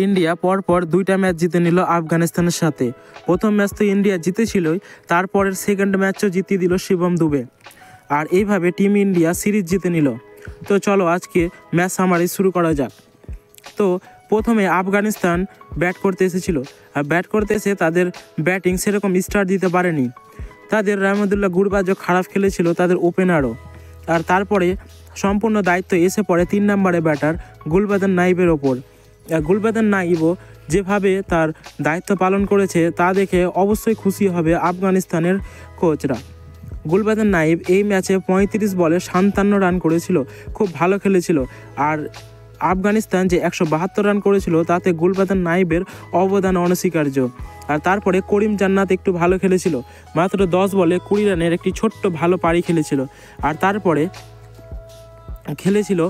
India পরপর 2টা match জিতে নিল আফগানিস্তানের সাথে। প্রথম ম্যাচ তো ইন্ডিয়া জিতেছিলই, তারপরের সেকেন্ড ম্যাচও জিতিয়ে দিল শিবম দুবে। আর এইভাবে টিম ইন্ডিয়া সিরিজ জিতে নিল। তো চলো আজকে ম্যাচ সামারি শুরু করা যাক। তো প্রথমে আফগানিস্তান ব্যাট করতে এসেছিল, আর ব্যাট করতে এসে তাদের ব্যাটিং সেরকম স্টার্ট দিতে পারেনি। তাদের রহমতুল্লাহ গুরবাজও খারাপ খেলেছিল, তাদের ওপেনারও। আর তারপরে সম্পূর্ণ দায়িত্ব এসে পড়ে 3 নম্বরে ব্যাটার গুলবাদন নাইবের ওপর। গুলবাদন নাইবও যেভাবে তার দায়িত্ব পালন করেছে তা দেখে অবশ্যই খুশি হবে আফগানিস্তানের কোচরা। গুলবাদন নাইব এই ম্যাচে 35 বলে 57 রান করেছিল, খুব ভালো খেলেছিল। আর আফগানিস্তান যে 172 রান করেছিল তাতে গুলবাদন নাইবের অবদান অনস্বীকার্য। আর তারপরে করিম জান্নাত একটু ভালো খেলেছিল, মাত্র 10 বলে 20 রানের একটি ছোট্ট ভালো পারি খেলেছিল। আর তারপরে খেলেছিল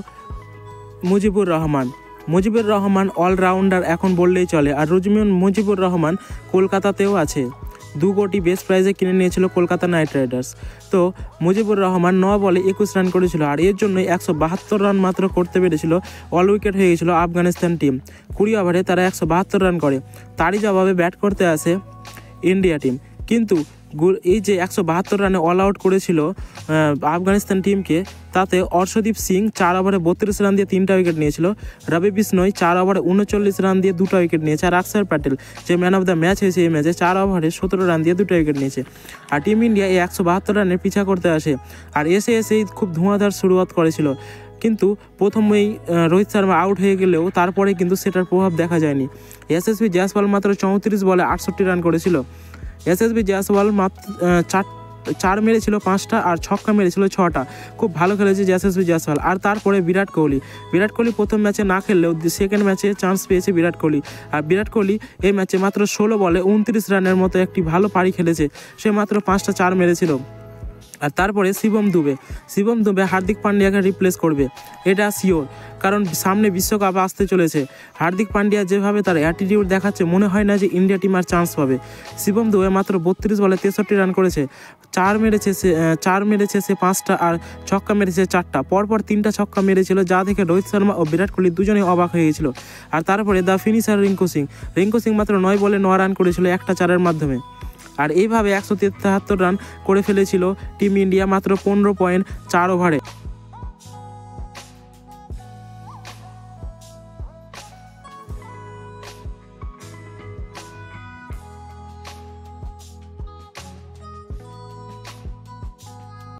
মুজিবুর রহমান অলরাউন্ডার এখন বললেই চলে। আর মুজিবুর রহমান কলকাতাতেও আছে, 2 কোটি বেস্ট প্রাইজে কিনে নিয়েছিল কলকাতা নাইট রাইডার্স। তো মুজিবুর রহমান 9 বলে 21 রান করেছিল, আর এর জন্যই 172 রান মাত্র করতে পেরেছিল। অল উইকেট হয়ে গেছিলো আফগানিস্তান টিম। 20 ওভারে তারা 172 রান করে। তারই জবাবে ব্যাট করতে আসে ইন্ডিয়া টিম, কিন্তু এই যে 172 রানে অল আউট করেছিল আফগানিস্তান টিমকে, তাতে অর্শদীপ সিং 4 ওভারে 32 রান দিয়ে 3টা উইকেট নিয়েছিল। রবি বিষ্ণয় 4 ওভারে 39 রান দিয়ে 2টা উইকেট নিয়েছে। আর অক্ষর প্যাটেল যে ম্যান অফ দ্য ম্যাচ হয়েছে এই ম্যাচে 4 ওভারে 17 রান দিয়ে 2টা উইকেট নিয়েছে। আর টিম ইন্ডিয়া এই 172 রানের পিছা করতে আসে। আর এসেই খুব ধোঁয়াধার শুরুয়াত করেছিল, কিন্তু প্রথমেই রোহিত শর্মা আউট হয়ে গেলেও তারপরে কিন্তু সেটার প্রভাব দেখা যায়নি। এসএসবি জয়সওয়াল মাত্র 34 বলে 68 রান করেছিল। এসএসবি জয়সওয়াল মাত্র 4 মেরেছিল 5টা, আর ছক্কা মেরেছিল 6টা। খুব ভালো খেলেছে এসএসবি জয়সওয়াল। আর তারপরে বিরাট কোহলি প্রথম ম্যাচে না খেললেও সেকেন্ড ম্যাচে চান্স পেয়েছে বিরাট কোহলি। আর বিরাট কোহলি এই ম্যাচে মাত্র 16 বলে 29 রানের মতো একটি ভালো পারি খেলেছে। সে মাত্র 5টা 4 মেরেছিল। আর তারপরে শিবম দুবে হার্দিক পান্ডিয়াকে রিপ্লেস করবে, এটা শিওর, কারণ সামনে বিশ্বকাপ আসতে চলেছে। হার্দিক পান্ডিয়া যেভাবে তার অ্যাটিটিউড দেখাচ্ছে, মনে হয় না যে ইন্ডিয়া টিম আর চান্স পাবে। শিবম দুবে মাত্র 32 বলে 63 রান করেছে, 4 মেরেছে সে 5টা, আর ছক্কা মেরেছে 4টা। পরপর 3টা ছক্কা মেরেছিল, যা দেখে রোহিত শর্মা ও বিরাট কোহলি দুজনেই অবাক হয়ে গেছিল। আর তারপরে দ্য ফিনিশার রিঙ্কু সিং মাত্র 9 বলে 9 রান করেছিল একটা 4-এর মাধ্যমে। আর এইভাবে 173 রান করে ফেলেছিল টিম ইন্ডিয়া মাত্র 15.4 ওভারে।